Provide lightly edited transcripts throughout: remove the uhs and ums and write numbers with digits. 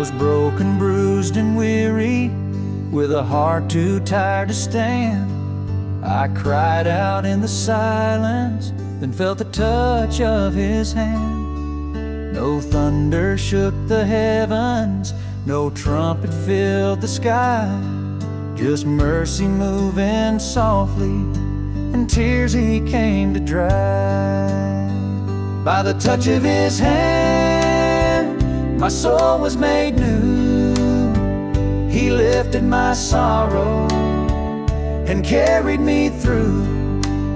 was broken, bruised, and weary, with a heart too tired to stand. I cried out in the silence, then felt the touch of His hand. No thunder shook the heavens, no trumpet filled the sky, just mercy moving softly, and tears He came to dry. By the touch of His hand, my soul was made new. He lifted my sorrow and carried me through.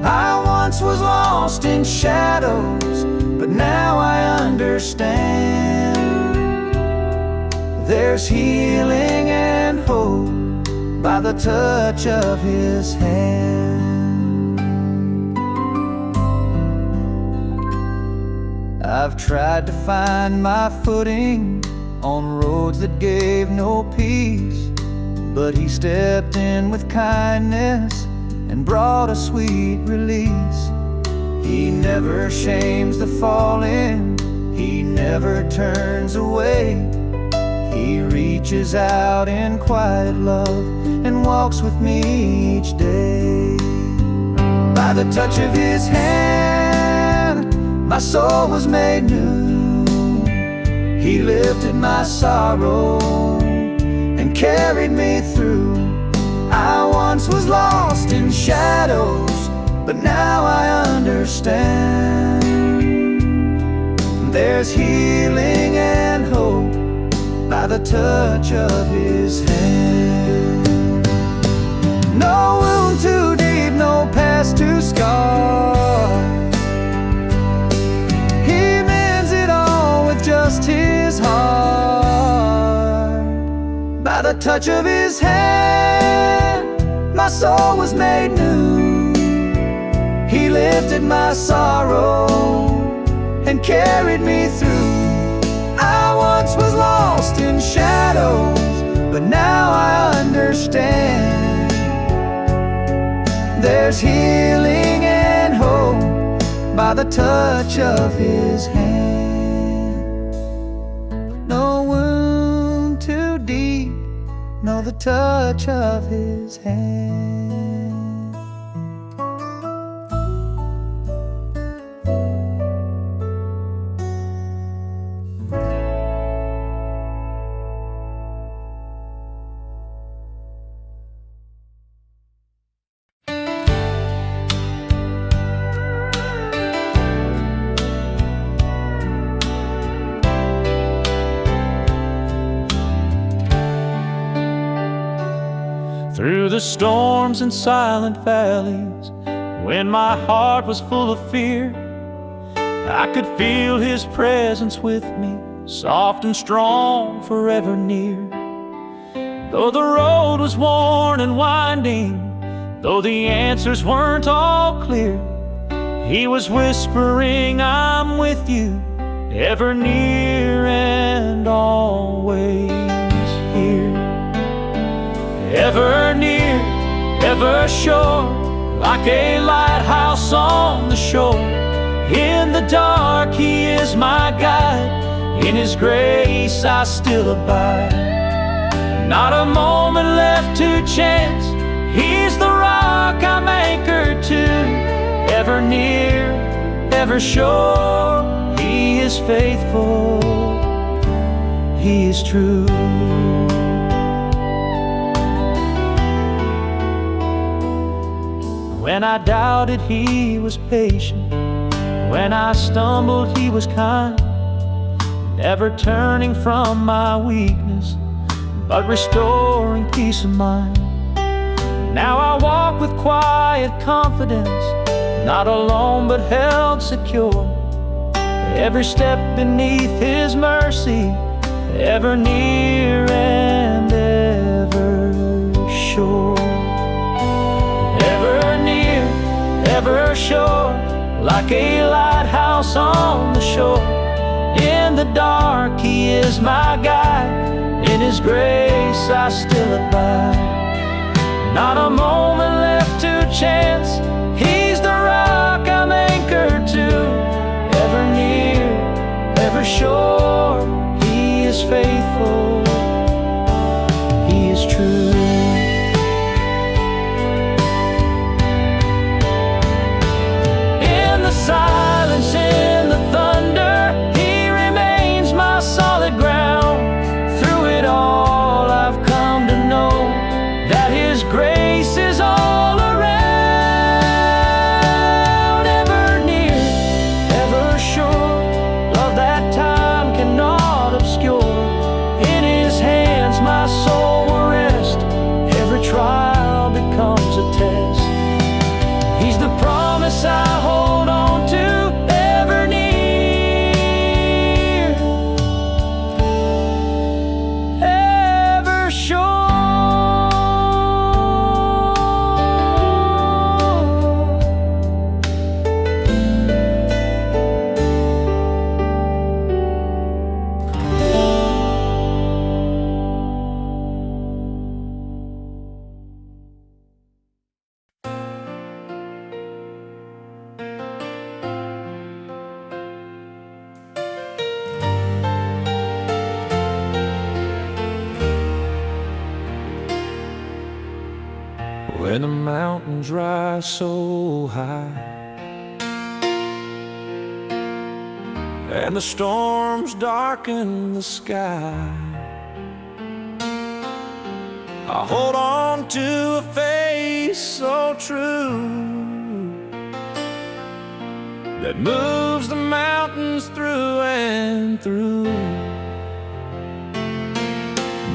I once was lost in shadows, but now I understand. There's healing and hope by the touch of His hand. I've tried to find my footing on roads that gave no peace, but He stepped in with kindness and brought a sweet release. He never shames the fallen, He never turns away. He reaches out in quiet love and walks with me each day. By the touch of His hand, my soul was made new. He lifted my sorrow and carried me through. I once was lost in shadows, but now I understand. There's healing and hope by the touch of His hand. No wound too deep, no past too scarred. He mends it all with just His heart. By the touch of His hand, my soul was made new. He lifted my sorrow and carried me through. I once was lost in shadows, but now I understand. There's healing and hope by the touch of His hand. No wound too deep, no, the touch of His hand. Through the storms and silent valleys, when my heart was full of fear, I could feel His presence with me, soft and strong, forever near. Though the road was worn and winding, though the answers weren't all clear, He was whispering, I'm with you, ever near and always here. Ever near, ever sure, like a lighthouse on the shore. In the dark He is my guide, in His grace I still abide. Not a moment left to chance, He's the rock I'm anchored to. Ever near, ever sure, He is faithful, He is true. When I doubted, He was patient. When I stumbled, He was kind, never turning from my weakness, but restoring peace of mind. Now I walk with quiet confidence, not alone but held secure. Every step beneath His mercy, ever near and ever sure. Ever near, ever sure, like a lighthouse on the shore. In the dark He is my guide, in His grace I still abide. Not a moment left to chance, He's the rock I'm anchored to. Ever near, ever sure, He is faithful, when the mountains rise so high and the storms darken the sky. I hold on to a faith so true that moves the mountains through and through.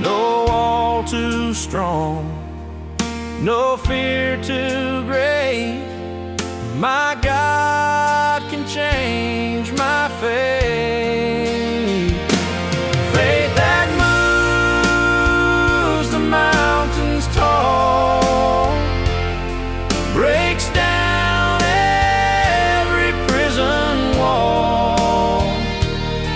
No wall too strong, no fear too great. My God can change my fate. Faith that moves the mountains tall, breaks down every prison wall.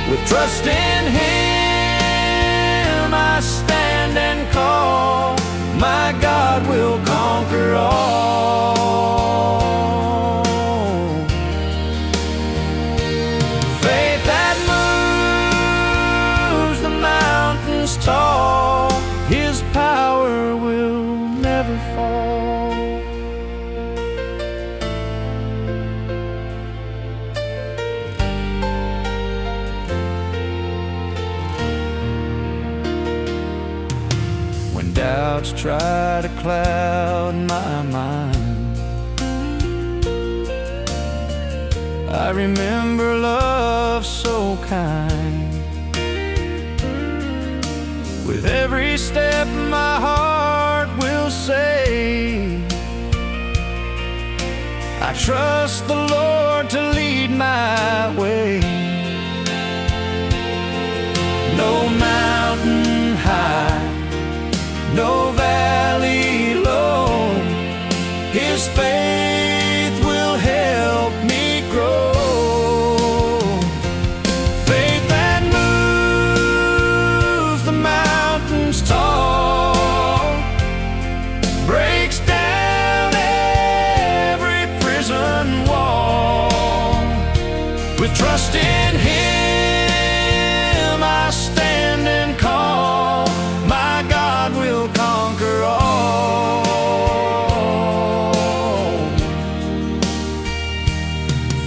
With trust in Him I stand and call, my God will conquer all. Faith that moves the mountains tall, His power will never fall. When doubts try to cloud my mind, I remember love so kind. With every step my heart will say, I trust the Lord to lead my way. No mountain high, no valley low, His faith will help me grow. Faith that moves the mountains tall, breaks down every prison wall. With trust in Him I stand and call, my God will conquer all.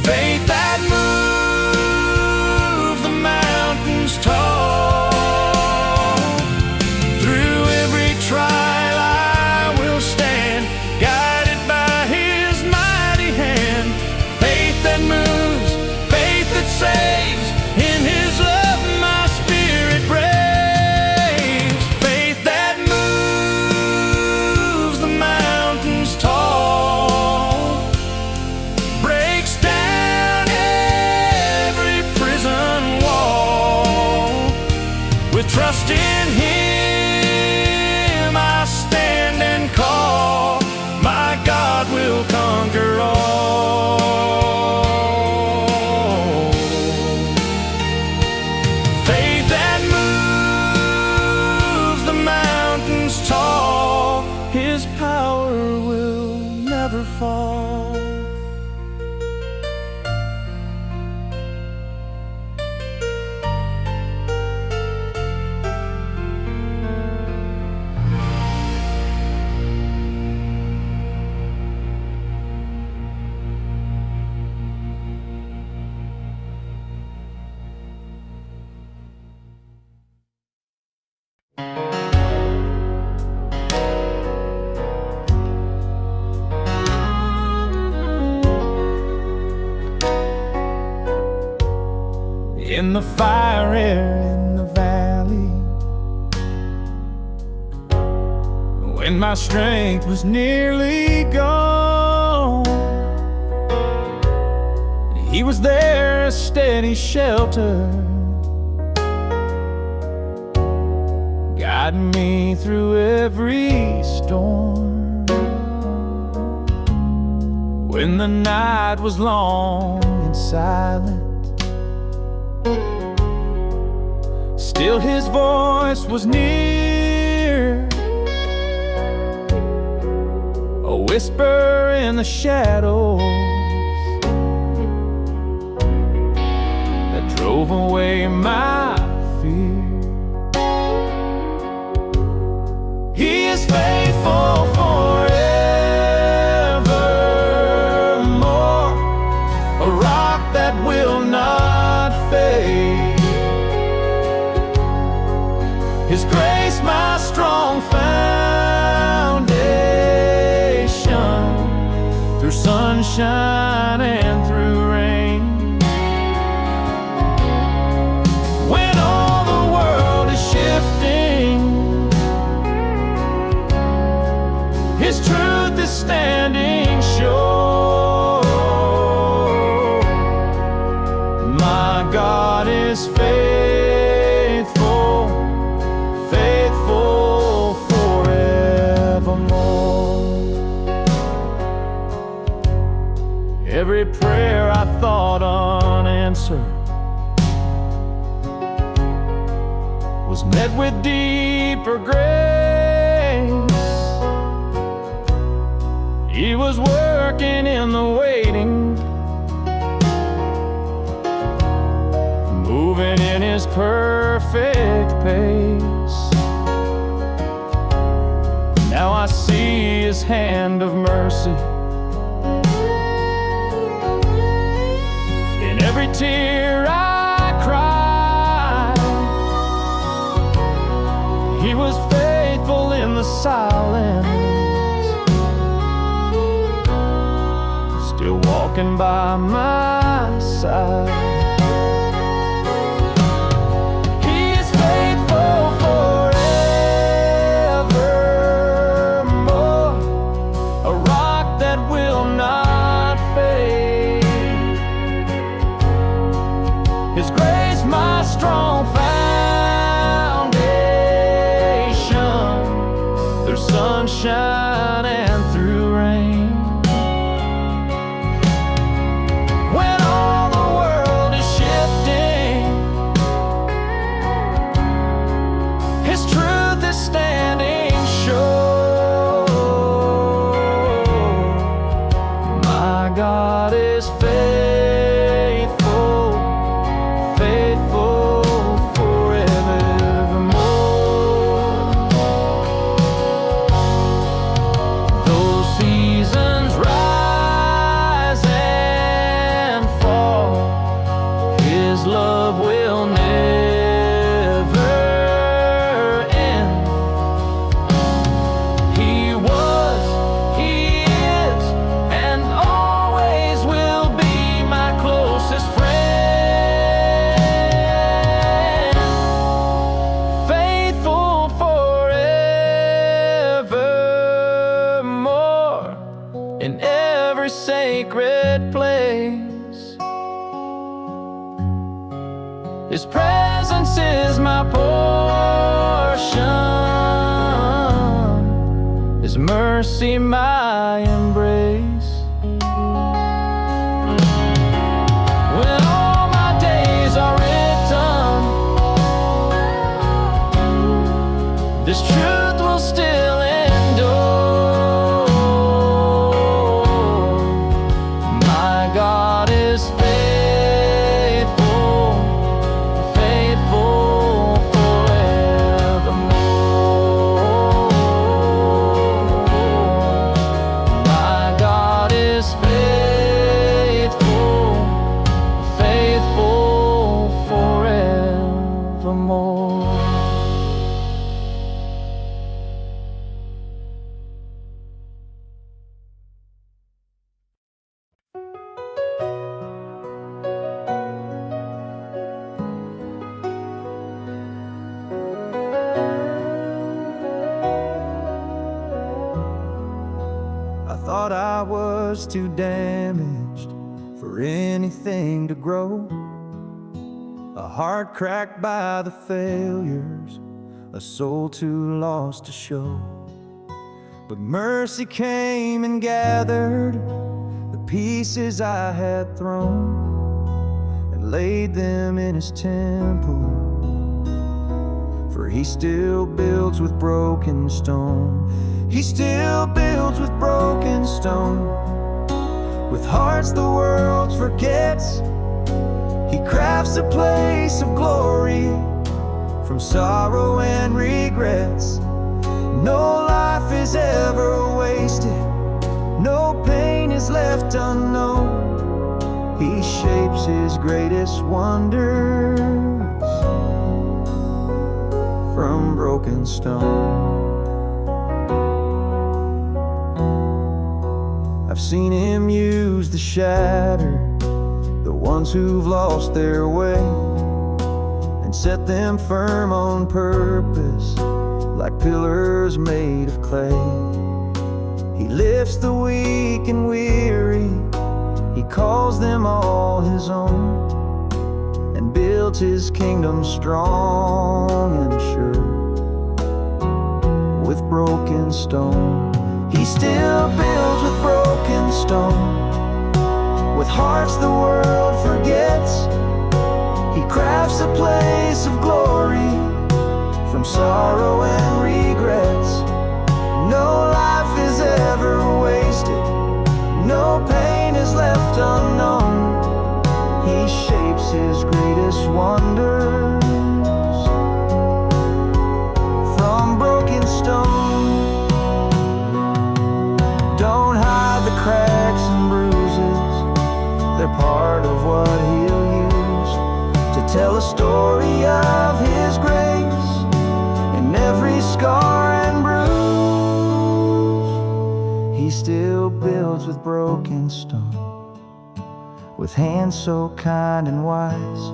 Faith that moves the mountains tall. Through every trial I will stand, guided by His mighty hand. Faith that moves, faith that saves, in His love my spirit braves. Faith that moves the mountains tall, breaks down every prison wall. With trust in Him I stand and call, my God will conquer all. Faith that moves the mountains tall, His power will never fall. In the fire air in the valley, when my strength was nearly gone, He was there, a steady shelter, guiding me through every storm. When the night was long and silent, still His voice was near, a whisper in the shadows that drove away my fear. He is faithful forever. sunshine and through rain. When all the world is shifting, His truth is standing sure. My God is faithful, faithful forevermore. Every prayer I thought unanswered was met with deeper grace. He was working in the waiting, moving in His perfect pace. Now I see His hand of mercy in every tear I cried. He was faithful in the silence, still walking by my side. He is faithful forevermore, a rock that will not fade. His grace, my strong foundation, through sunshine and through rain. When all the world is shifting, His truth is standing sure. My God is faithful, faithful forevermore. Those seasons rise and fall, His love will never end. He was, He is, and always will be my closest friend. Faithful forevermore, in every sacred place. His presence is my portion, His mercy my embrace. When all my days are written, this truth will still endure. My God is faithful, faithful forevermore. My God is faithful, faithful forevermore. I thought I was too damaged for anything to grow, a heart cracked by the failures, a soul too lost to show. But mercy came and gathered the pieces I had thrown and laid them in His temple. For He still builds with broken stone. He still builds with broken stone. With hearts the world forgets, He crafts a place of glory from sorrow and regrets. No life is ever wasted, no pain is left unknown. He shapes His greatest wonders from broken stone. I've seen Him use the shattered, the ones who've lost their way, and set them firm on purpose, like pillars made of clay. He lifts the weak and weary, he calls them all his own, and builds his kingdom strong and sure with broken stone. He still builds with broken stone, with hearts the world forgets. He crafts a place of glory from sorrow and regrets. No life is ever wasted, no pain is left unknown. He shapes his greatest wonders from broken stone. Don't hide the cracks and bruises, they're part of what he'll use to tell a story of his grace in every scar and bruise. He still builds with broken stone, with hands so kind and wise.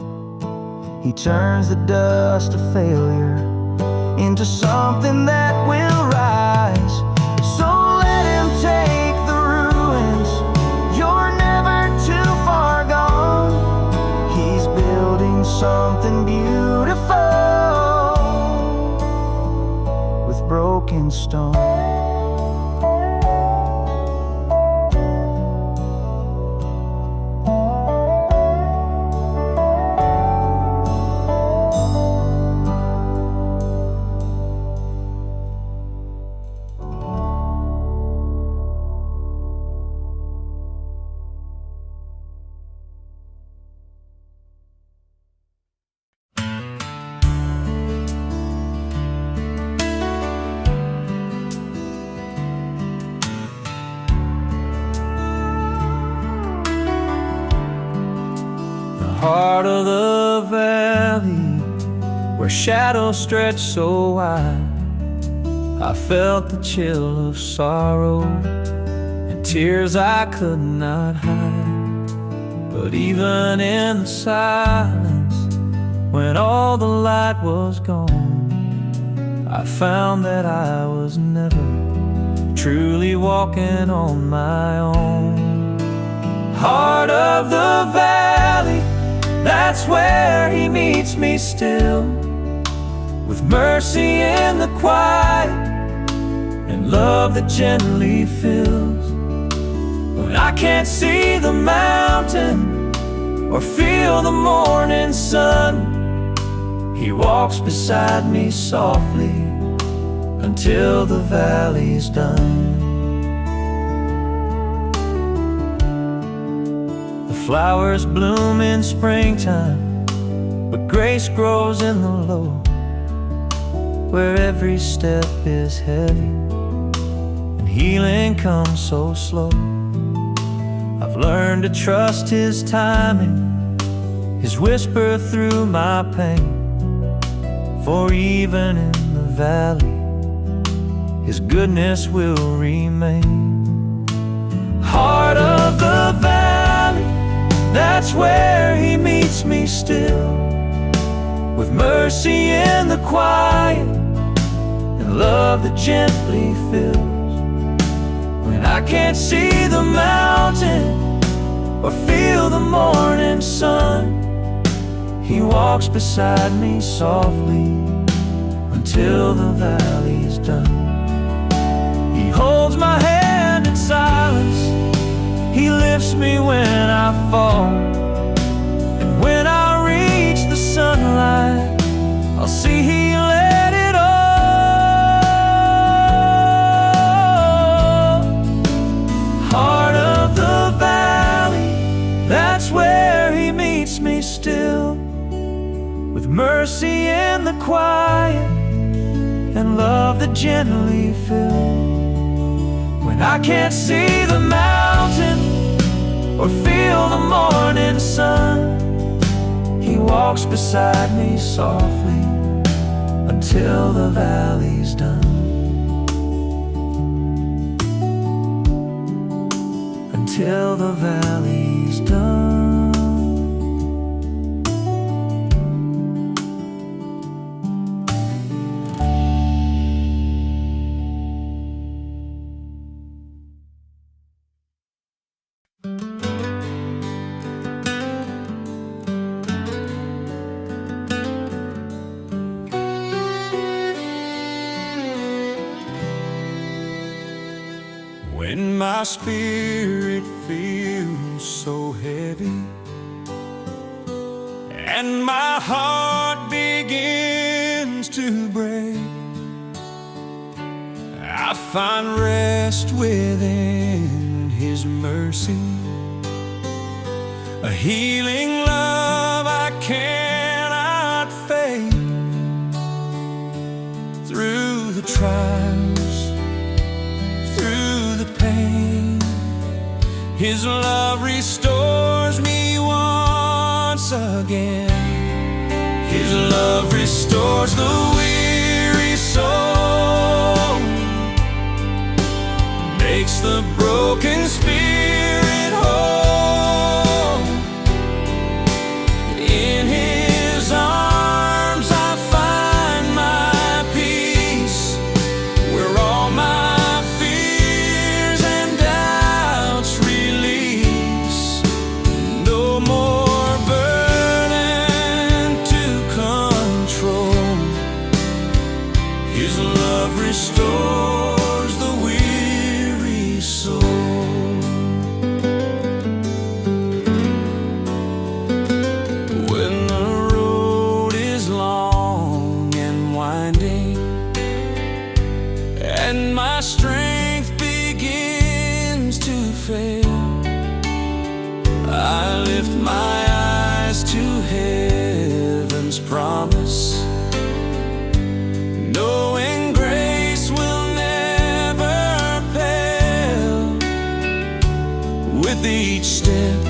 He turns the dust of failure into something that will rise. So let him take the ruins, you're never too far gone. He's building something beautiful with broken stone. Heart of the valley, where shadows stretch so wide, I felt the chill of sorrow and tears I could not hide. But even in the silence, when all the light was gone, I found that I was never truly walking on my own. Heart of the valley, that's where he meets me still, with mercy in the quiet and love that gently fills. When I can't see the mountain or feel the morning sun, he walks beside me softly until the valley's done. Flowers bloom in springtime, but grace grows in the low, where every step is heavy and healing comes so slow. I've learned to trust his timing, his whisper through my pain, for even in the valley, his goodness will remain. Heart of the valley, that's where he meets me still, with mercy in the quiet and love that gently fills. When I can't see the mountain or feel the morning sun, he walks beside me softly until the valley's done. He holds my hand in silence, he lifts me when I fall, and when I reach the sunlight, I'll see he let it all. Heart of the valley, that's where he meets me still, with mercy in the quiet and love that gently fills. When I can't see the mountain or feel the morning sun, he walks beside me softly until the valley's done. till the valley's done. When my spirit feels so heavy and my heart begins to break, I find rest within His mercy, a healing love I cannot fake. Through the trials, through the pain, His love restores me once again. His love restores the weary soul, makes the broken spirit whole. In His arms I find my peace, where all my fears and doubts release. No more burden to control. His love restores the weary soul. When the road is long and winding and my strength begins to fail, I lift my eyes to heaven's promise, knowing grace will never fail. With each step,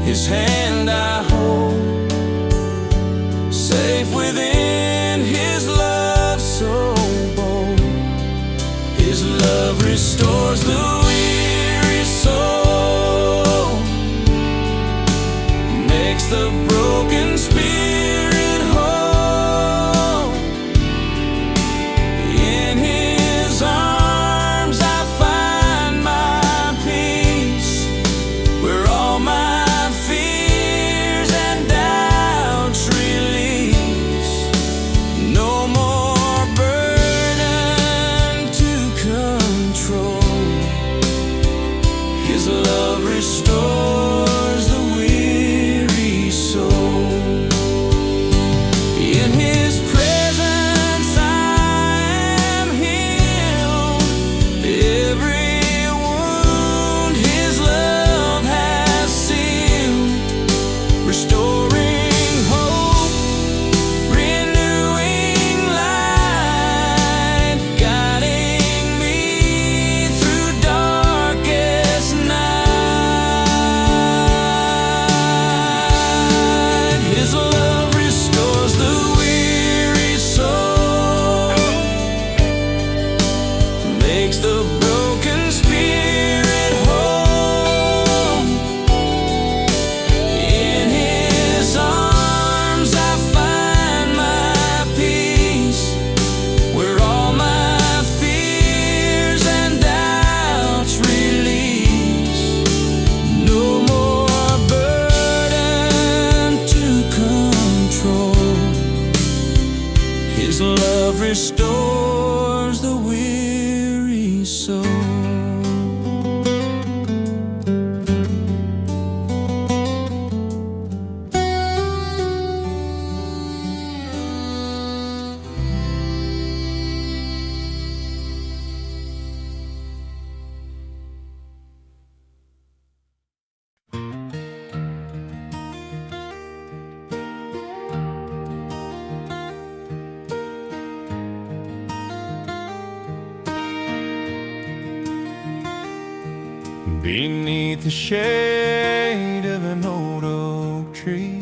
His hand I hold, safe within His love so bold. His love restores the weary soul, makes the broken spirit whole. In His arms I find my peace, where all my fears and doubts release. No more burden to control. His love restores the weary soul. In His presence I am healed. Every wound His love has sealed, restoring hope, renewing light, guiding me through darkest night. His love restores the weary soul, makes the broken spirit whole. In His arms I find my peace, where all my fears and doubts release. No more burden to control. His love restores the weary soul. Beneath the shade of an old oak tree,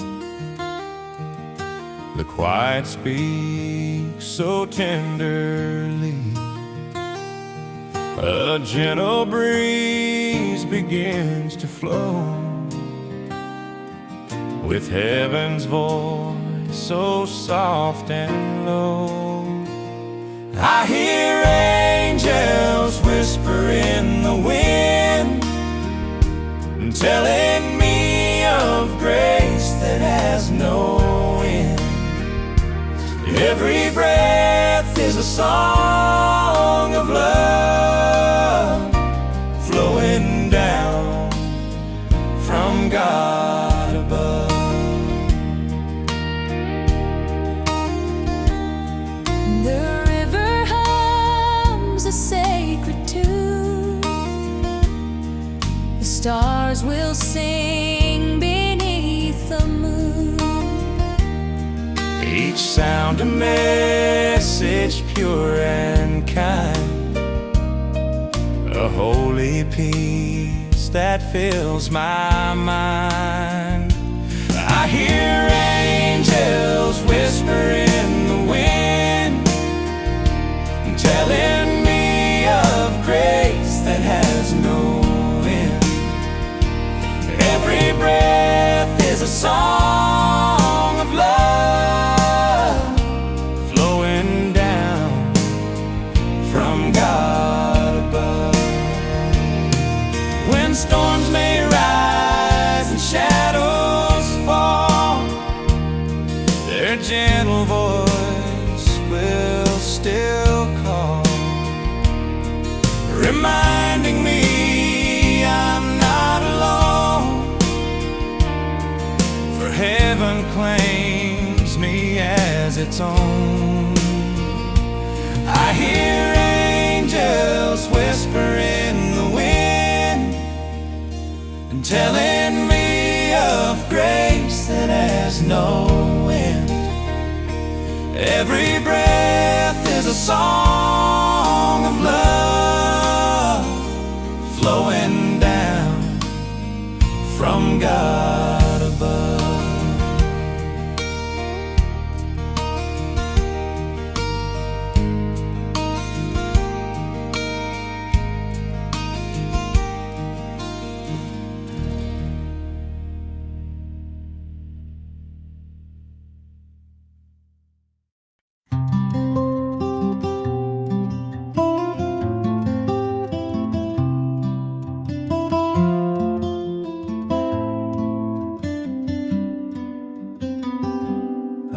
the quiet speaks so tenderly. A gentle breeze begins to flow, with heaven's voice so soft and low. I hear angels whisper in the wind, telling me of grace that has no end. Every breath is a song of love, flowing down from God above. The river hums a sacred tune, the stars will sing beneath the moon, each sound a message pure and kind, a holy peace that fills my mind. I hear angels whisper in the wind, telling me of grace that has no end. Every breath is a song of love, flowing down from God above. When storms may rise and shadows fall, their gentle voice will still call, reminding me I'm not alone, for heaven claims me as its own. I hear angels whisper in the wind, and telling me of grace that has no end. Every breath is a song of love, flowing down from God above.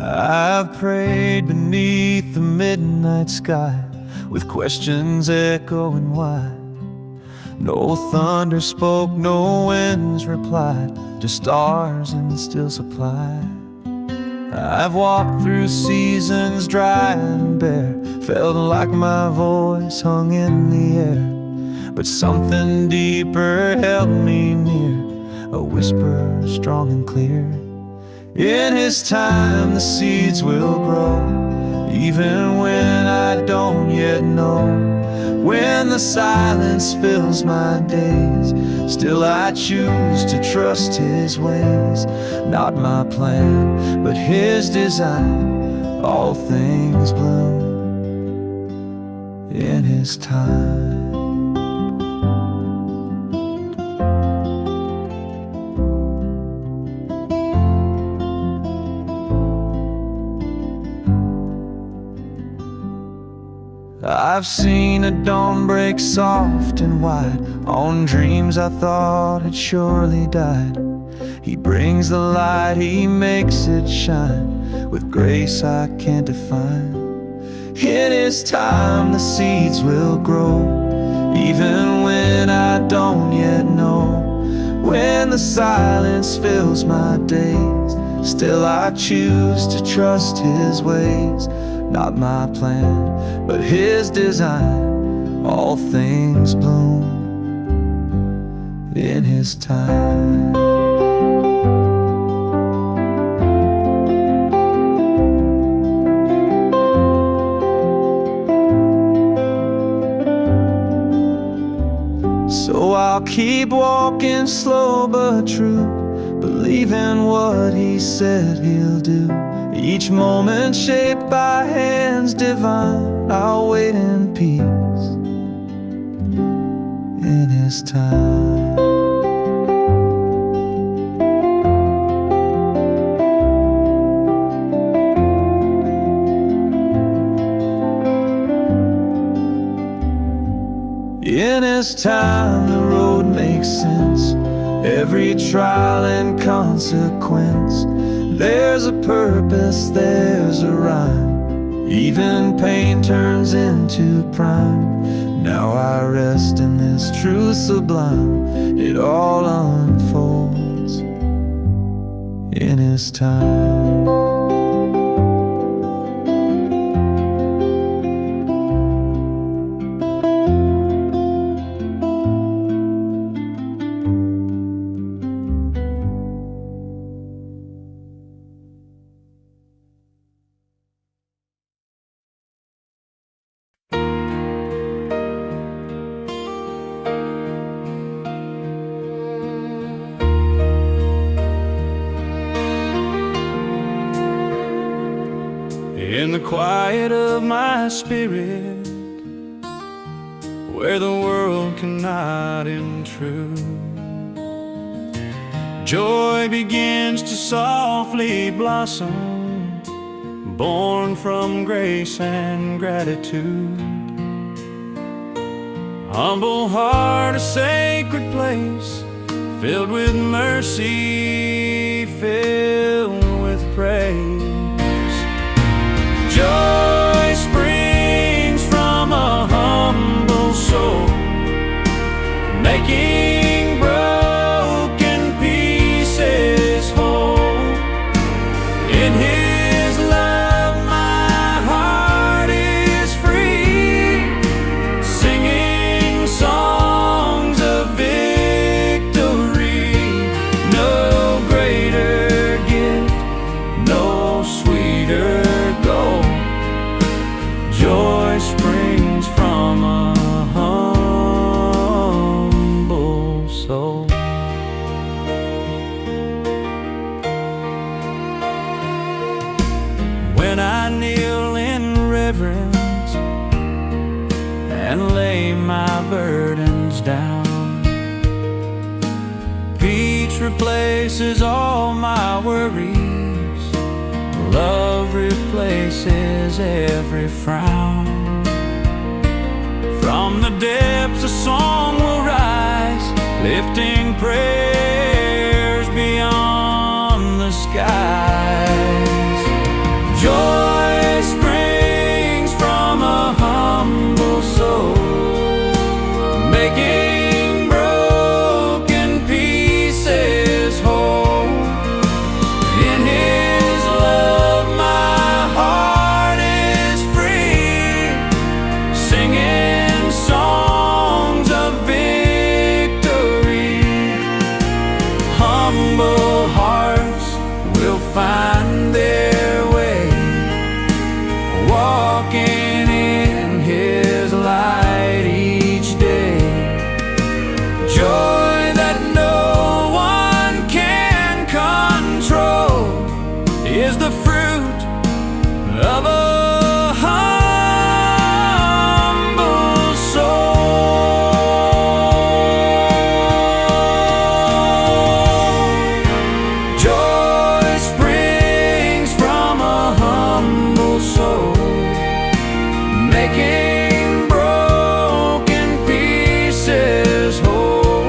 I've prayed beneath the midnight sky, with questions echoing wide. No thunder spoke, no winds replied, just stars and still supply. I've walked through seasons dry and bare, felt like my voice hung in the air, but something deeper held me near, a whisper strong and clear. In His time the seeds will grow, even when I don't yet know. When the silence fills my days, still I choose to trust His ways. Not my plan, but His design, all things bloom in His time. I've seen a dawn break soft and wide on dreams I thought had surely died. He brings the light, He makes it shine with grace I can't define. In His time the seeds will grow, even when I don't yet know. When the silence fills my days, still I choose to trust His ways. Not my plan, but His design, all things bloom in His time. So I'll keep walking slow but true, believing what He said He'll do. Each moment shaped by hands divine, I'll wait in peace in His time. In His time the road makes sense. Every trial and consequence, there's a purpose, there's a rhyme. Even pain turns into prime. Now I rest in this truth sublime. It all unfolds in His time. In the quiet of my spirit, where the world cannot intrude, joy begins to softly blossom, born from grace and gratitude. Humble heart, a sacred place, filled with mercy, filled with praise. Joy springs from a humble soul, making broken pieces whole. In His love my heart is free, singing songs of victory. No greater gift, no sweeter goal. Joy springs from a humble soul. When I kneel in reverence and lay my burdens down, peace replaces all my worries. Love replaces every frown. From the depths a song will rise, lifting prayers beyond the skies. Joy springs from a humble soul, making broken pieces whole. In His love my heart is free, singing songs of victory. Humble hearts will find their way, walking in His light each day. Joy that no one can control is the fruit of a humble soul. Joy springs from a humble soul, making broken pieces whole.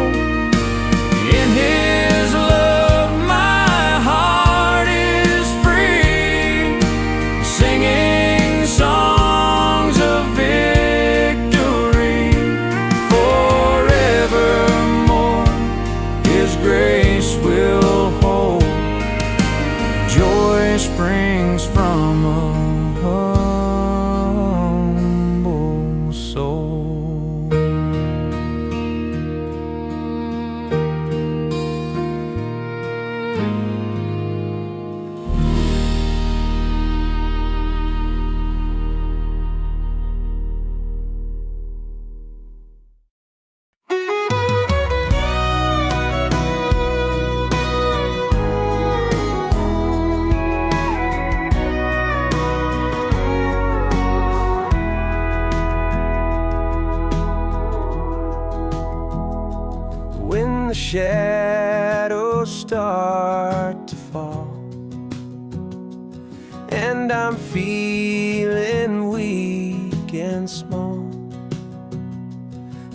In His love my heart is free, singing songs of victory. Forevermore His grace will hold. Joy springs from a humble soul. When the shadows start to fall and I'm feeling weak and small,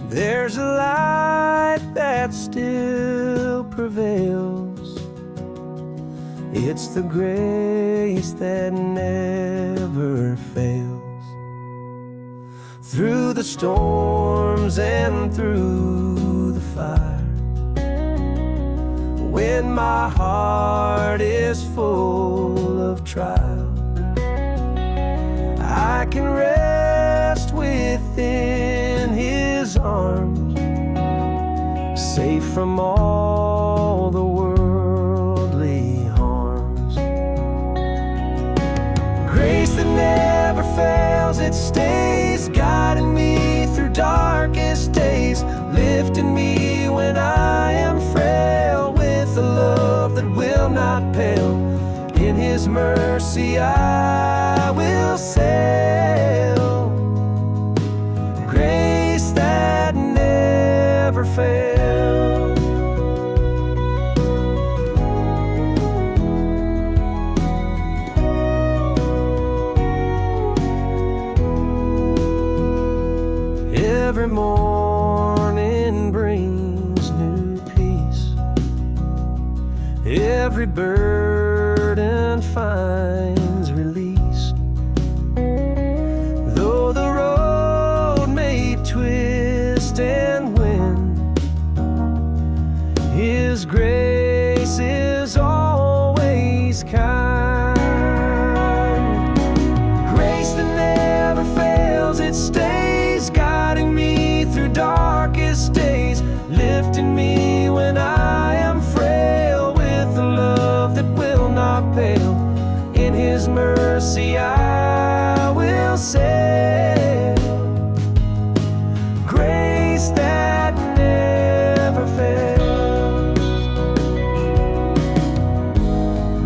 There's a light that still prevails. It's the grace that never fails. Through the storms and through the fire, when my heart is full of trial, I can rest within His arms, safe from all the worldly harms. Grace that never fails, it stays, guiding me through darkest days, lifting me when I am frail, with a love that will not pale. In His mercy I will sail, grace that never fails. Every morning brings new peace, every burden finds release. Though the road may twist and win, His grace is always kind. Grace that never fails, it stays, guiding me through darkest days, lifting me when I am frail, with a love that will not fail. In His mercy I will sail, grace that never fails.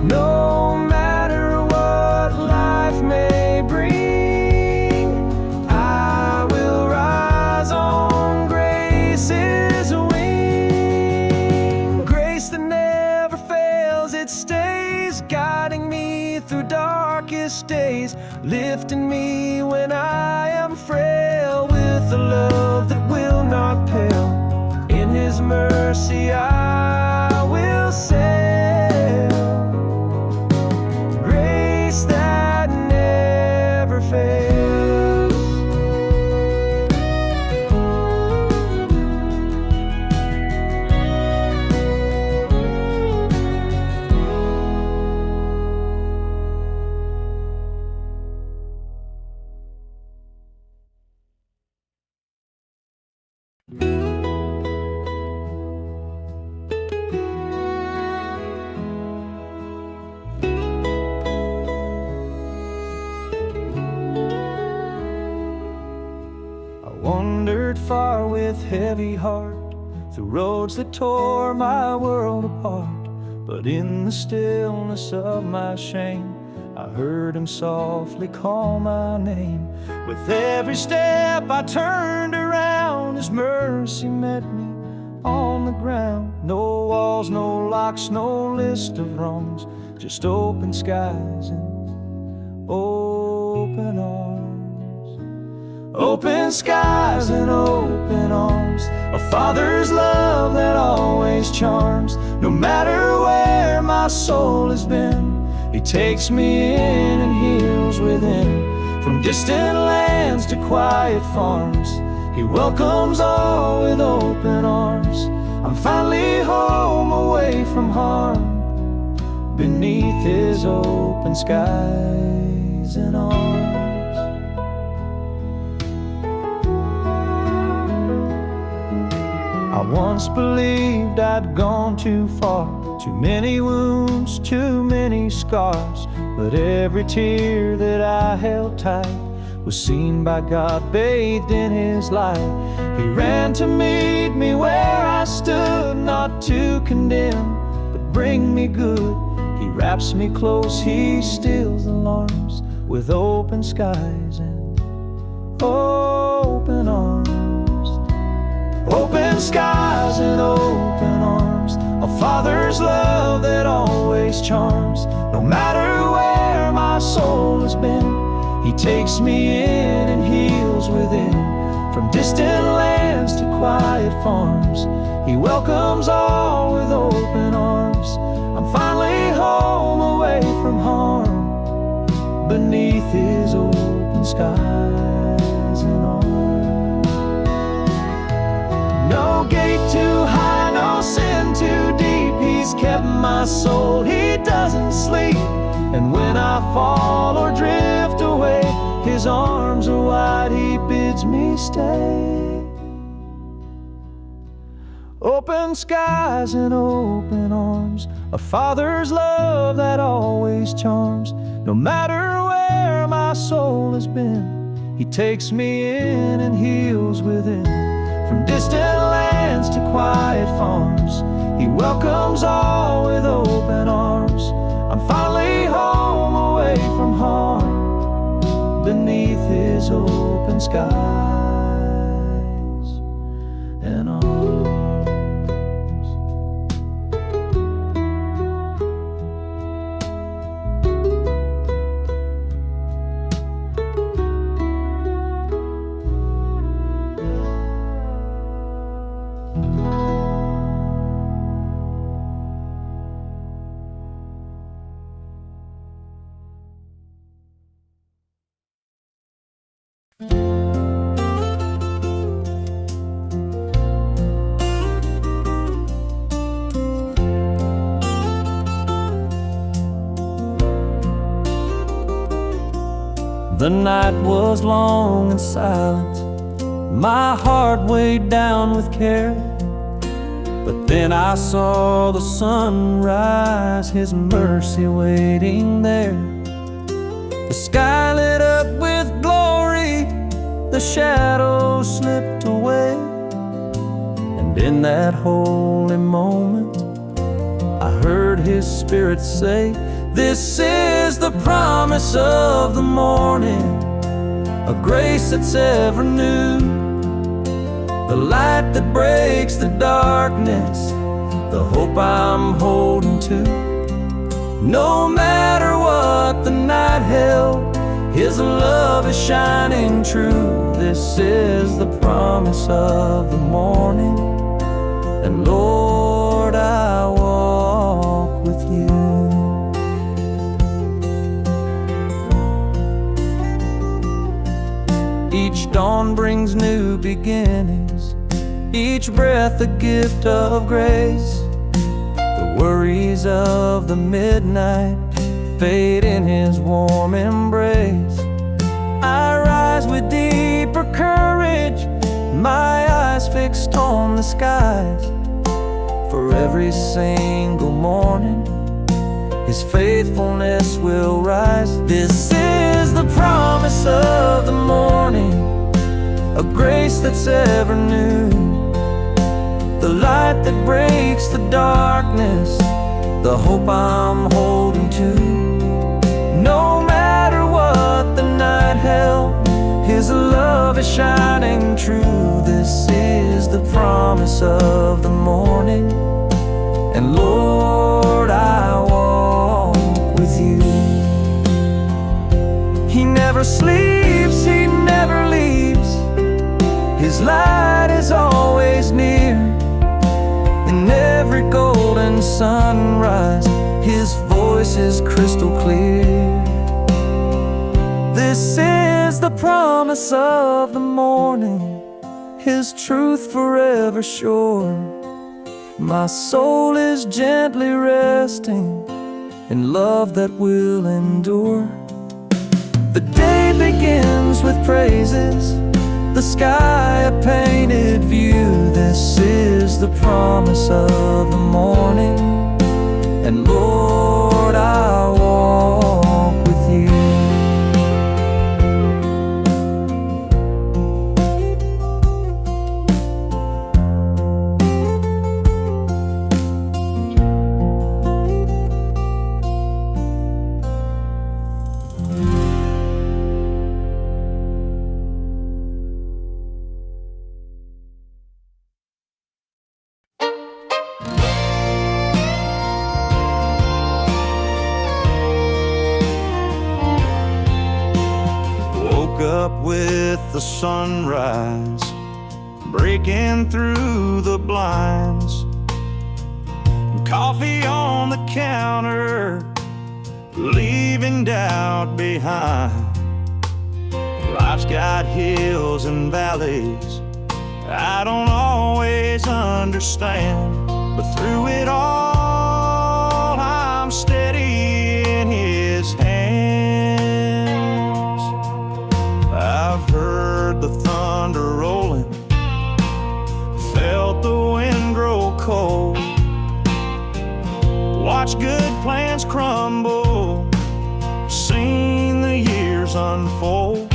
No matter what life may bring, I will rise on grace's wing. Grace that never fails, it stays, guiding me through darkest days, lifting me when I am frail, with a love that will not pale. In His mercy I will sail, grace that never fails. I wandered far with heavy heart, through roads that tore my world apart. But in the stillness of my shame, I heard Him softly call my name. With every step I turned around, His mercy met me on the ground. No walls, no locks, no list of wrongs, just open skies and open arms. Open skies and open arms, a father's love that always charms. No matter where my soul has been, He takes me in and heals within. From distant lands to quiet farms, He welcomes all with open arms. I'm finally home, away from harm, beneath His open skies and arms. I once believed I'd gone too far, too many wounds, too many scars. But every tear that I held tight was seen by God, bathed in His light. He ran to meet me where I stood, not to condemn, but bring me good. He wraps me close, He stills alarms, with open skies and open arms. Open skies and open arms, a father's love that always charms. No matter where my soul has been, He takes me in and heals within. From distant lands to quiet farms. He welcomes all with open arms. I'm finally home, away from harm, beneath his open skies and arms. No gate too high, no sin too deep. He's kept my soul, he doesn't sleep. And when I fall or drift away, his arms are wide, he bids me stay. Open skies and open arms, a father's love that always charms. No matter where my soul has been, he takes me in and heals within. From distant lands to quiet farms, he welcomes all with open arms. I'm finally home, away from harm, beneath his open skies and arms. The night was long and silent, my heart weighed down with care. But then I saw the sun rise, his mercy waiting there. The sky lit up with glory, the shadows slipped away. And in that holy moment, I heard his spirit say, this is the promise of the morning, a grace that's ever new, the light that breaks the darkness, the hope I'm holding to. No matter what the night held, his love is shining true. This is the promise of the morning, and Lord, I walk with you. Each dawn brings new beginnings, each breath a gift of grace. The worries of the midnight fade in his warm embrace. I rise with deeper courage, my eyes fixed on the skies. For every single morning, his faithfulness will rise. This is the promise of the morning, a grace that's ever new, the light that breaks the darkness, the hope I'm holding to. No matter what the night held, his love is shining true. This is the promise of the morning, and Lord, I walk with you. He never sleeps, he never leaves, his light is always near. In every golden sunrise, his voice is crystal clear. This is the promise of the morning, his truth forever sure. My soul is gently resting in love that will endure. The day begins with praises, the sky a painted view. This is the promise of the morning, and Lord, I walk with you. Woke up with the sunrise, breaking through the blinds. Coffee on the counter, leaving doubt behind. Life's got hills and valleys I don't always understand, but through it all I'm steady in His hands. I've heard the thunder rolling, felt the wind grow cold, watched good plans crumble, seen the years unfold.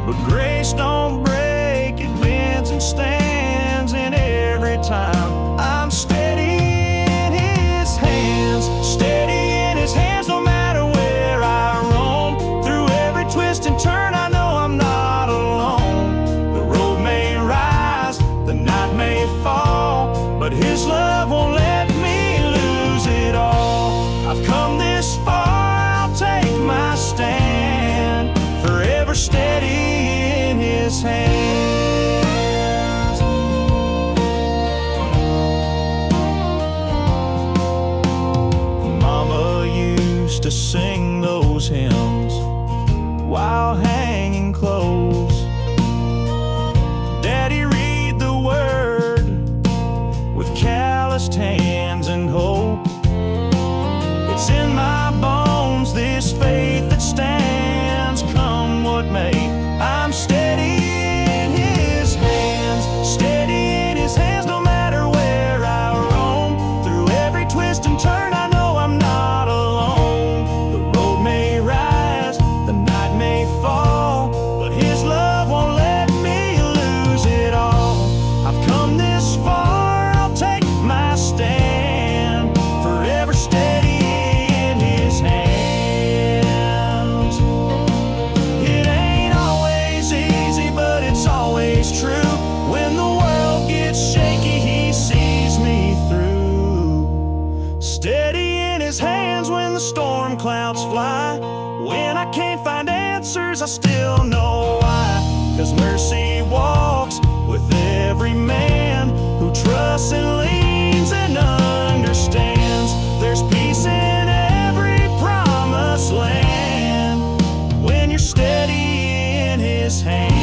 But grace don't break, it bends and stands, and every time I'm steady in His hands, steady in His hands, no matter where I roam. Through every twist and turn, I know I'm not alone. The road may rise, the night may fall, but His love won't let me lose it all. I've come this far, I'll take my stand, forever steady in His hands. Mama used to sing those hymns while hanging clothes. Daddy read the Word with calloused hands and hope. It's in my bones, this faith that stands, come what may. I'm steady in His hands, steady in His hands, no matter where I roam. Through every twist and turn, I know I'm not alone. The road may rise, the night may fall, but His love won't let me lose it all. I've come this far, I'll take my stand, forever steady in His hands. It ain't always easy, but it's always true. When the world gets shaky, He sees me through. Steady in His hands when the storm clouds fly. When I can't find answers, I still know why. 'Cause mercy walks with every man who trusts and leans and understands. There's peace in every promised land when you're steady in His hands.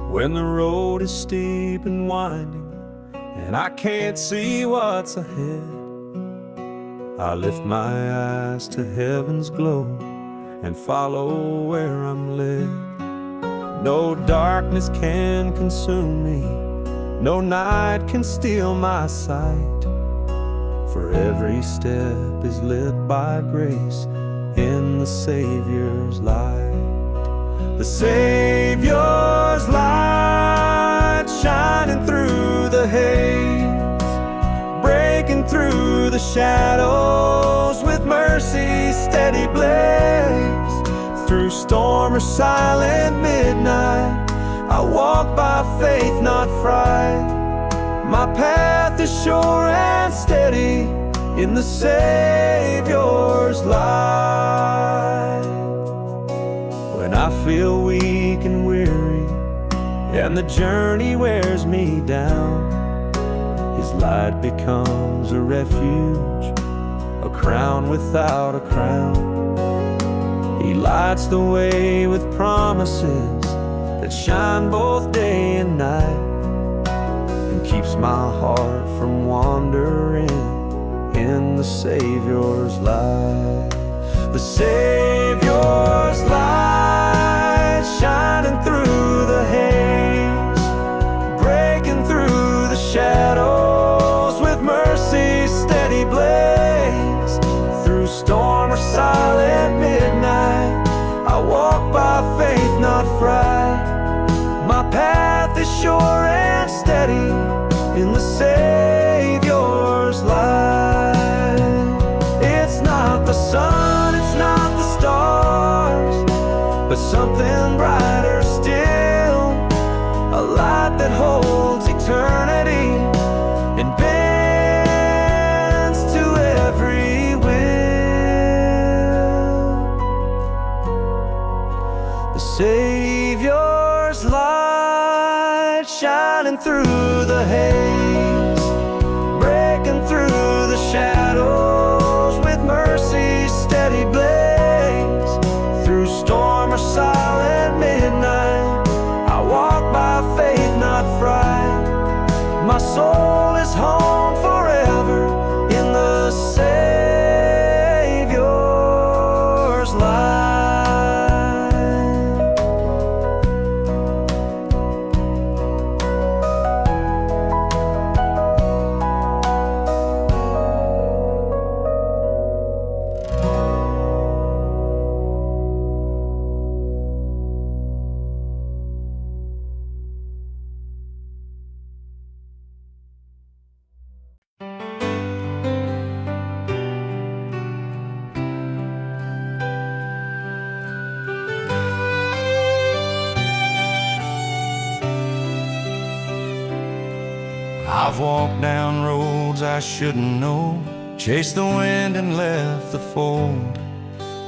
When the road is steep and winding and I can't see what's ahead, I lift my eyes to heaven's glow and follow where I'm led. No darkness can consume me, no night can steal my sight, for every step is lit by grace in the Savior's light. The Savior's light shining through the haze, breaking through the shadows with mercy's steady blaze. Through storm or silent midnight, I walk by faith, not fright. My path is sure and steady in the Savior's light. When I feel weak and weary and the journey wears me down, His light becomes a refuge, a crown without a crown. He lights the way with promises that shine both day and night, and keeps my heart from wandering in the Savior's light. The Savior's light shining through the haze, breaking through the shadows with mercy's steady blaze. Through storm or silent midnight, I walk by faith, not fright. brighter still, a light that holds eternity and bends to every will. The Savior's light shining through the haze, breaking through the shadows with mercy's steady blaze. Through storm or silent midnight, I walk by faith, not fright. My soul is home forever in the Savior's light. I've walked down roads I shouldn't know, chased the wind and left the fold,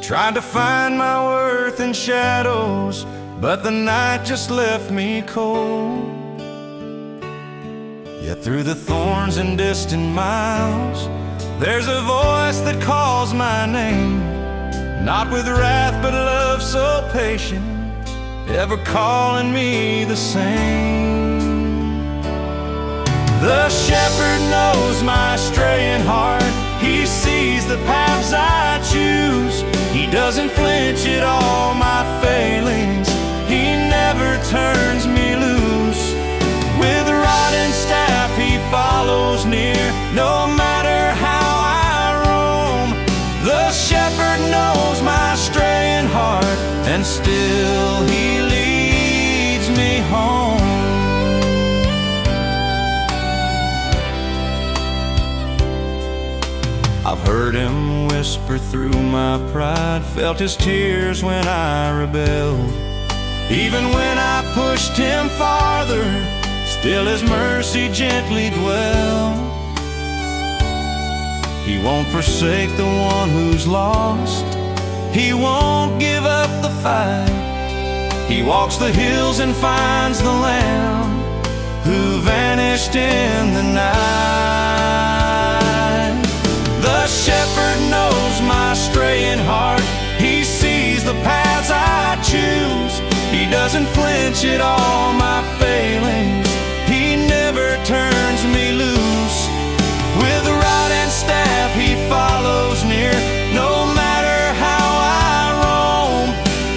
tried to find my worth in shadows, but the night just left me cold. Yet through the thorns and distant miles, there's a voice that calls my name, not with wrath but love so patient, ever calling me the same. The shepherd knows my straying heart, he sees the paths I choose. He doesn't flinch at all my failings, he never turns me loose. With rod and staff he follows near, no matter how I roam. The shepherd knows my straying heart, and still he leads me home. I've heard him whisper through my pride, felt his tears when I rebelled. Even when I pushed him farther, still his mercy gently dwelled. He won't forsake the one who's lost, he won't give up the fight. He walks the hills and finds the lamb who vanished in the night. The shepherd knows my straying heart, he sees the paths I choose. He doesn't flinch at all my failings, he never turns me loose. With rod and staff he follows near, no matter how I roam.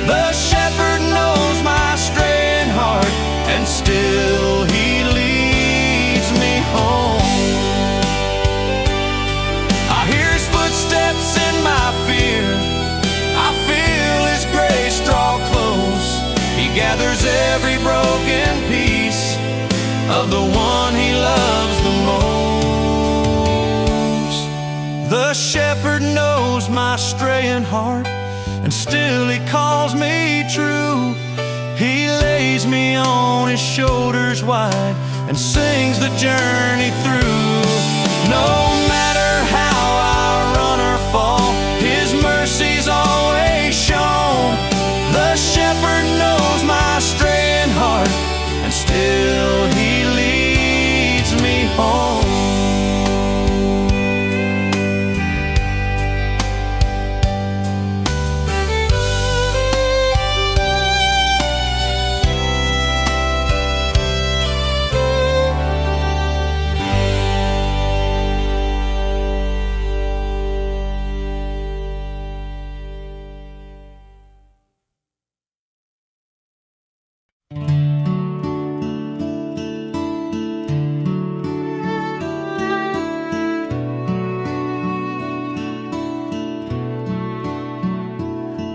The shepherd knows my straying heart, and still he leads me home. Footsteps in my fear, I feel his grace draw close. He gathers every broken piece of the one he loves the most. The shepherd knows my straying heart, and still he calls me true. He lays me on his shoulders wide and sings the journey through. No matter how fall, his mercy's always shown. The shepherd knows my straying heart, and still he leads me home.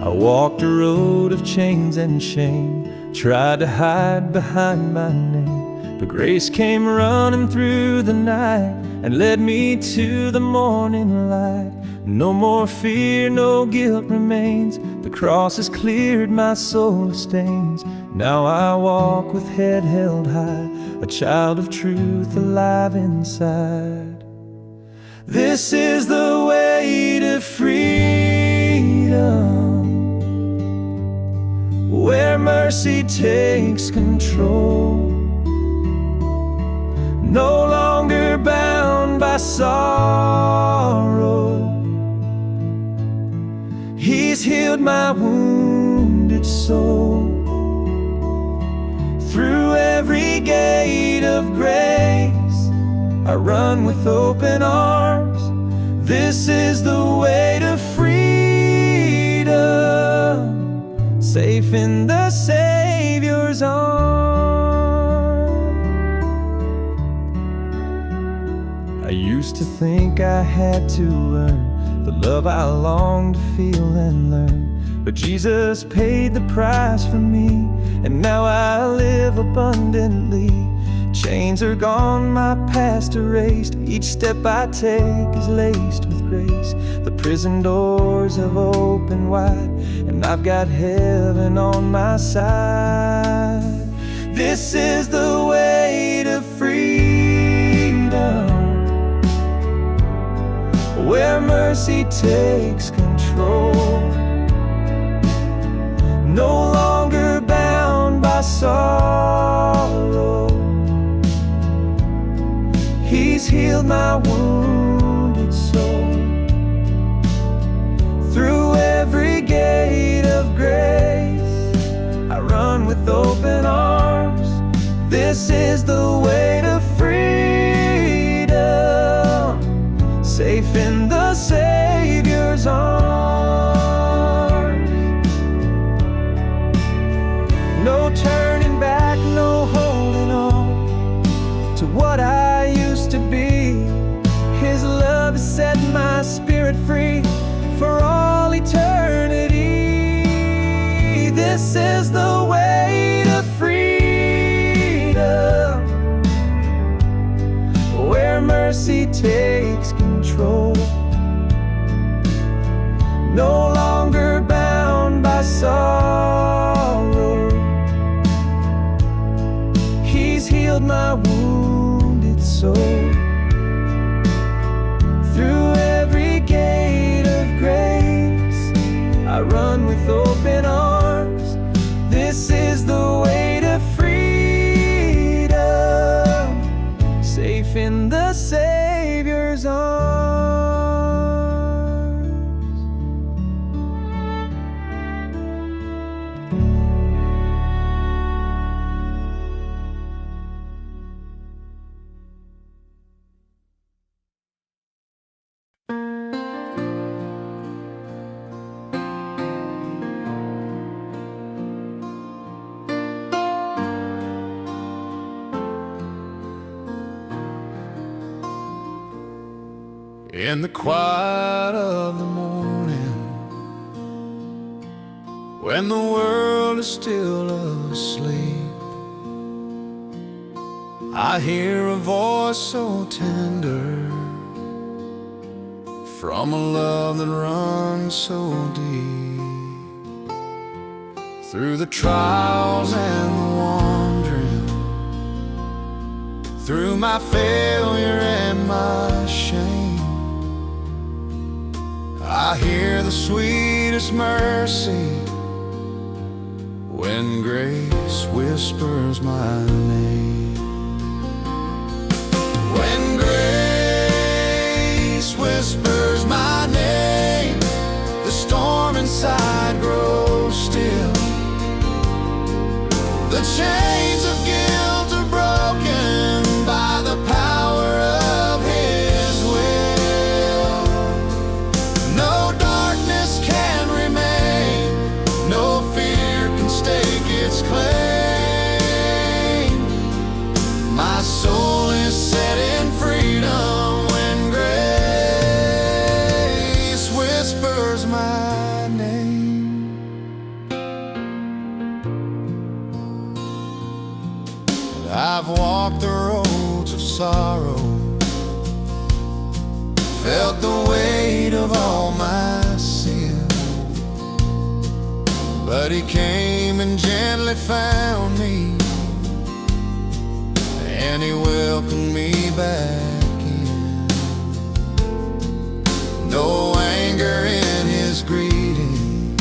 I walked a road of chains and shame, tried to hide behind my name, but grace came running through the night and led me to the morning light. No more fear, no guilt remains. The cross has cleared my soul of stains. Now I walk with head held high, a child of truth alive inside. This is the way to freedom, where mercy takes control. No longer bound by sorrow, He's healed my wounded soul. Through every gate of grace, I run with open arms. This is the way to freedom, safe in the Savior's arms. I used to think I had to earn the love I longed to feel and learn, but Jesus paid the price for me, and now I live abundantly. Chains are gone, my past erased. Each step I take is laced with grace. The prison doors have opened wide, and I've got heaven on my side. This is the way to freedom, where mercy takes control. No longer bound by sorrow, He's healed my wounded soul. Through every gate of grace, I run with open arms. This is the way to freedom, safe in the Savior's arms. No turning back, no holding on to what I used to be. His love has set my spirit free for all eternity. This is the way to freedom, where mercy takes control. No longer bound by sorrow, He's healed my wounded soul. Through every gate of grace, I run with open arms. This is the way to freedom, safe in the Savior's arms. In the quiet of the morning, when the world is still asleep, I hear a voice so tender, from a love that runs so deep. Through the trials and the wandering, through my failure and my shame, I hear the sweetest mercy when grace whispers my name. When grace whispers my name, the storm inside grows still. The chains of guilt are broken by the power of His will. No darkness can remain, no fear can stake its claim. My soul is set in freedom when grace whispers my name. And I've walked the roads of sorrow, felt the weight weight of all my sin. But he came and gently found me, and he welcomed me back in. No anger in his greeting,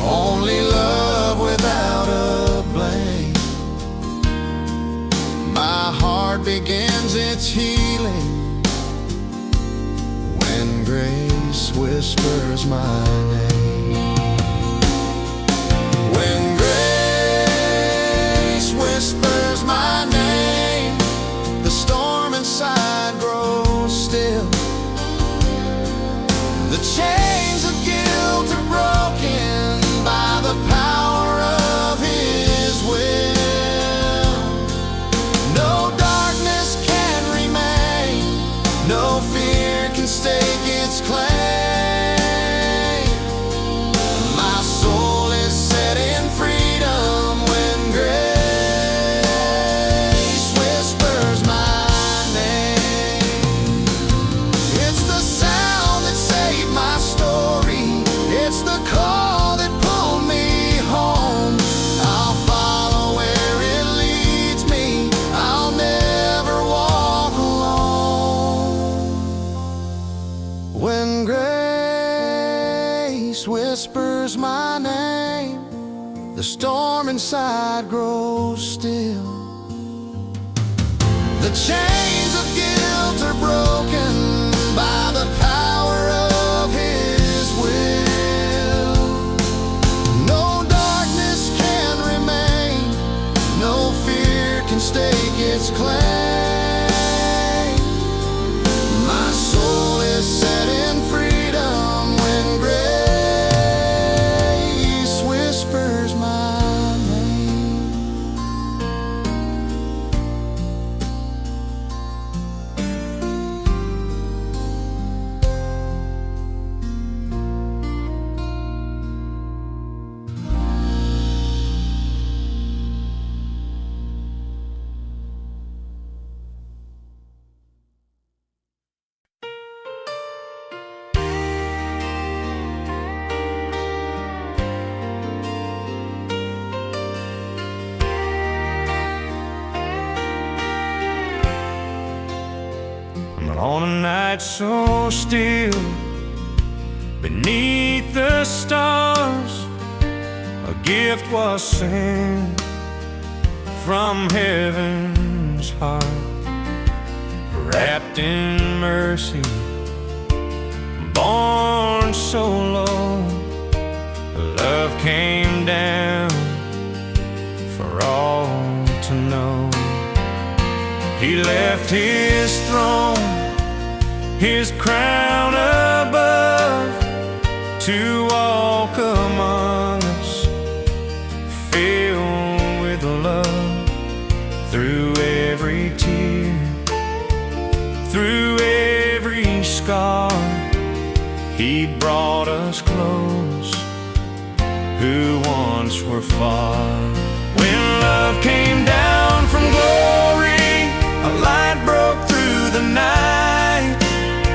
only love without a blame. My heart begins its healing when grace whispers my name. When grace whispers my name, the storm inside grows still. The chains of guilt are broken by the power of his will. No darkness can remain, no fear can stake its claim. My soul is set in freedom when grace whispers my name. It's the sound that saved my story, it's the call that pulled me home. I'll follow where it leads me, I'll never walk alone. When grace whispers my name, the storm inside grows still. The chains of guilt are broken by the power of his will. No darkness can remain, no fear can stake its claim. My soul is set in freedom when grace whispers my name. But on a night so still, beneath the stars, a gift was sent from heaven's heart. Wrapped in mercy, born so low, love came down for all to know. He left his throne, his crown above, to walk among us, filled with love. Through every tear, through every scar, he brought us close, who once were far. When love came down from glory, a light broke through the night.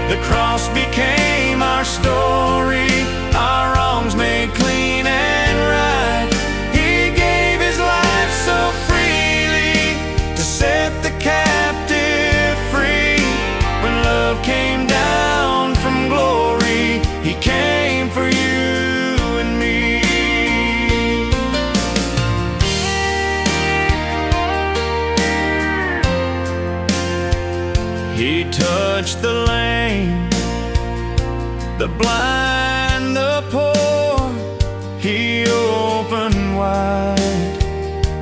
The cross became our story, our wrongs made clean and right. He gave his life so freely to set the captive free. When love came down from glory, he came for you and me. He touched the lame, the blind, the poor. He opened wide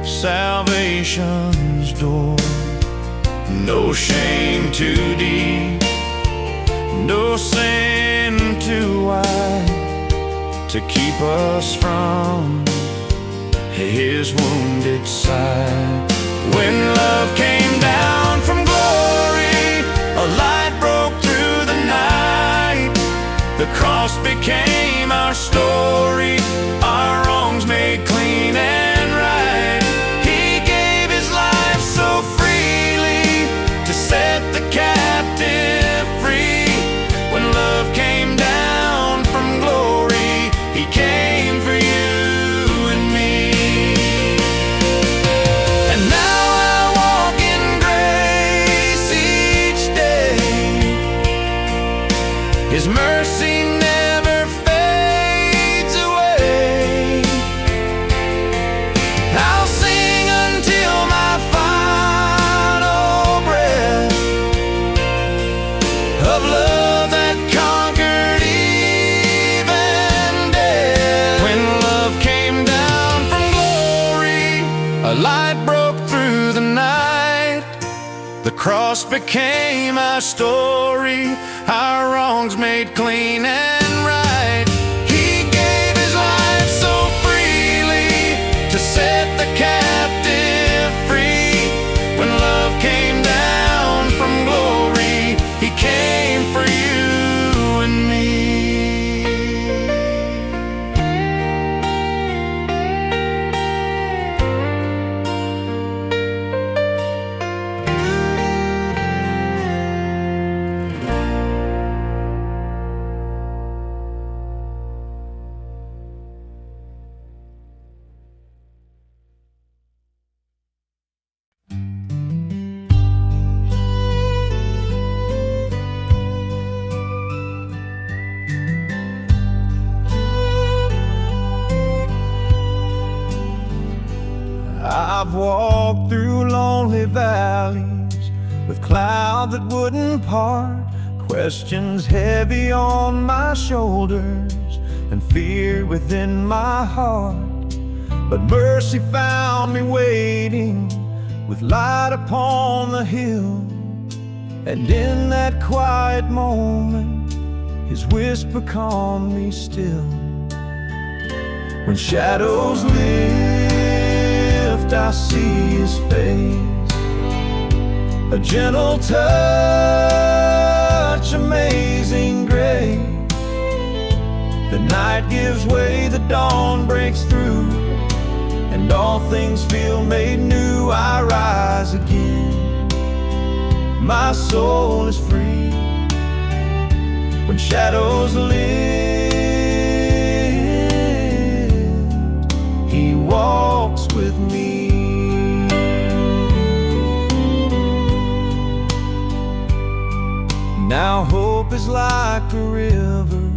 salvation's door. No shame too deep, no sin too wide to keep us from his wounded side. When love came down from glory, a light broke through the night. The cross became our story, our wrongs made clean and right. He gave his life so freely to set the captive free. When A light broke through the night. The cross became our story, our wrongs made clean and right. He gave his life so freely to set the captive free. When love came down from glory, he came for you and me. I've walked through lonely valleys with clouds that wouldn't part, questions heavy on my shoulders and fear within my heart. But mercy found me waiting with light upon the hill, and in that quiet moment his whisper calmed me still. When shadows lift, I see his face, a gentle touch, amazing grace. The night gives way, the dawn breaks through, and all things feel made new. I rise again, my soul is free. When shadows lift, he walks with me. Now hope is like a river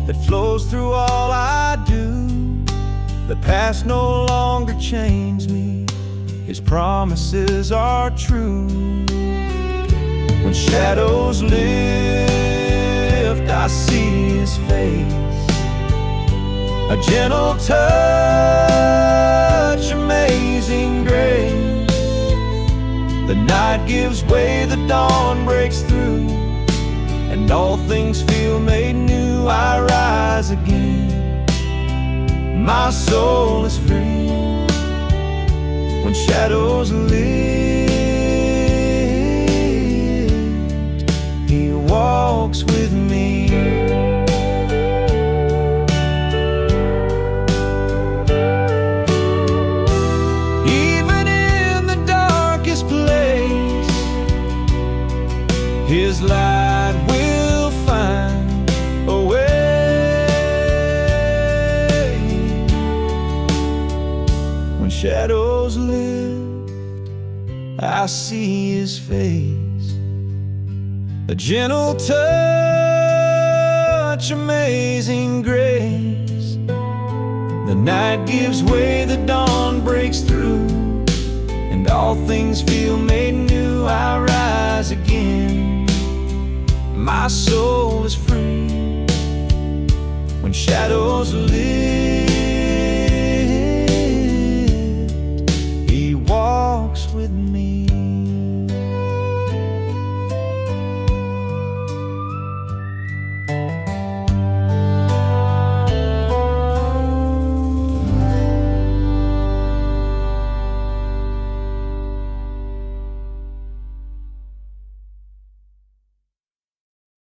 that flows through all I do. The past no longer chains me, his promises are true. When shadows lift, I see his face, a gentle touch, amazing grace. The night gives way, the dawn breaks through, and all things feel made new. I rise again, my soul is free. When shadows lift, he walks with me. Even in the darkest place, his light will find a way. When shadows lift, I see his face, a gentle touch, amazing grace. The night gives way, the dawn breaks through, and all things feel made new. I rise again, my soul is free. When shadows lift,